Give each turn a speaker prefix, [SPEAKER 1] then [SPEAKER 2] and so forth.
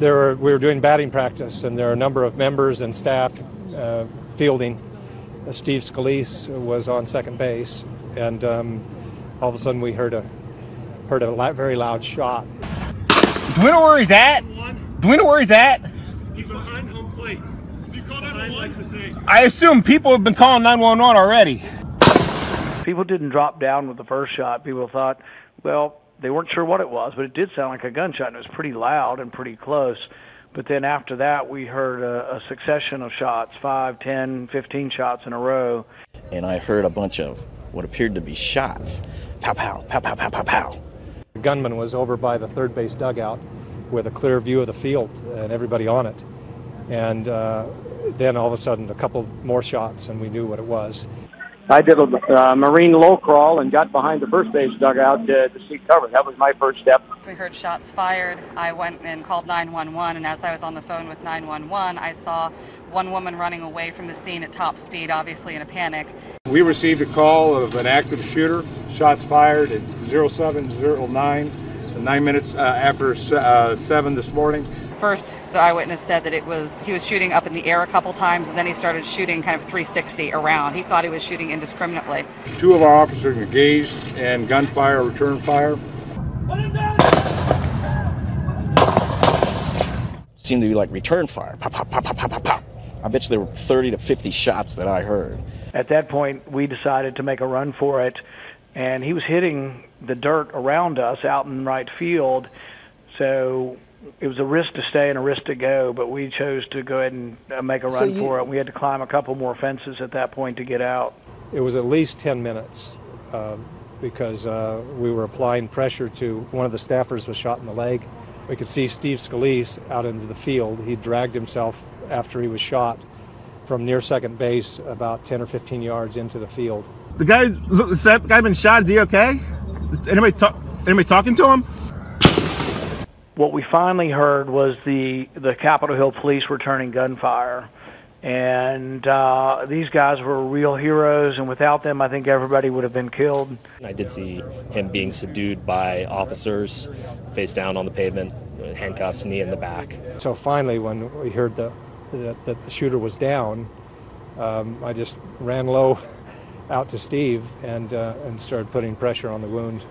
[SPEAKER 1] We were doing batting practice, and there are a number of members and staff fielding. Steve Scalise was on second base, and all of a sudden we heard a very loud shot.
[SPEAKER 2] Do we know where he's at? Do we know where he's at?
[SPEAKER 3] He's behind home plate. You call 911?
[SPEAKER 2] I assume people have been calling 911 already.
[SPEAKER 4] People didn't drop down with the first shot. People thought, well, they weren't sure what it was, but it did sound like a gunshot, and it was pretty loud and pretty close. But then after that, we heard a succession of shots, 5, 10, 15 shots in a row.
[SPEAKER 5] And I heard a bunch of what appeared to be shots. Pow, pow, pow, pow, pow, pow, pow.
[SPEAKER 1] The gunman was over by the third base dugout with a clear view of the field and everybody on it. And then all of a sudden, a couple more shots, and we knew what it was.
[SPEAKER 6] I did a marine low crawl and got behind the first base dugout to seek cover. That was my first step.
[SPEAKER 7] We heard shots fired. I went and called 911, and as I was on the phone with 911, I saw one woman running away from the scene at top speed, obviously in a panic.
[SPEAKER 8] We received a call of an active shooter, shots fired at 0709, 9 minutes after 7 this morning.
[SPEAKER 7] First, the eyewitness said that he was shooting up in the air a couple times, and then he started shooting kind of 360 around. He thought he was shooting indiscriminately. 2
[SPEAKER 8] of our officers engaged in gunfire, return fire.
[SPEAKER 5] Seemed to be like return fire. Pop, pop, pop, pop, pop, pop, pop. I bet you there were 30 to 50 shots that I heard.
[SPEAKER 4] At that point, we decided to make a run for it, and he was hitting the dirt around us out in right field, so it was a risk to stay and a risk to go, but we chose to go ahead and make a run for it. We had to climb a couple more fences at that point to get out.
[SPEAKER 1] It was at least 10 minutes because we were applying pressure to one of the staffers was shot in the leg. We could see Steve Scalise out into the field. He dragged himself after he was shot from near second base about 10 or 15 yards into the field.
[SPEAKER 2] The guy been shot, is he okay? Is anybody talking to him?
[SPEAKER 4] What we finally heard was the Capitol Hill police returning gunfire. And these guys were real heroes, and without them, I think everybody would have been killed.
[SPEAKER 9] I did see him being subdued by officers, face down on the pavement, handcuffs, knee in the back.
[SPEAKER 1] So finally, when we heard that the shooter was down, I just ran low out to Steve and started putting pressure on the wound.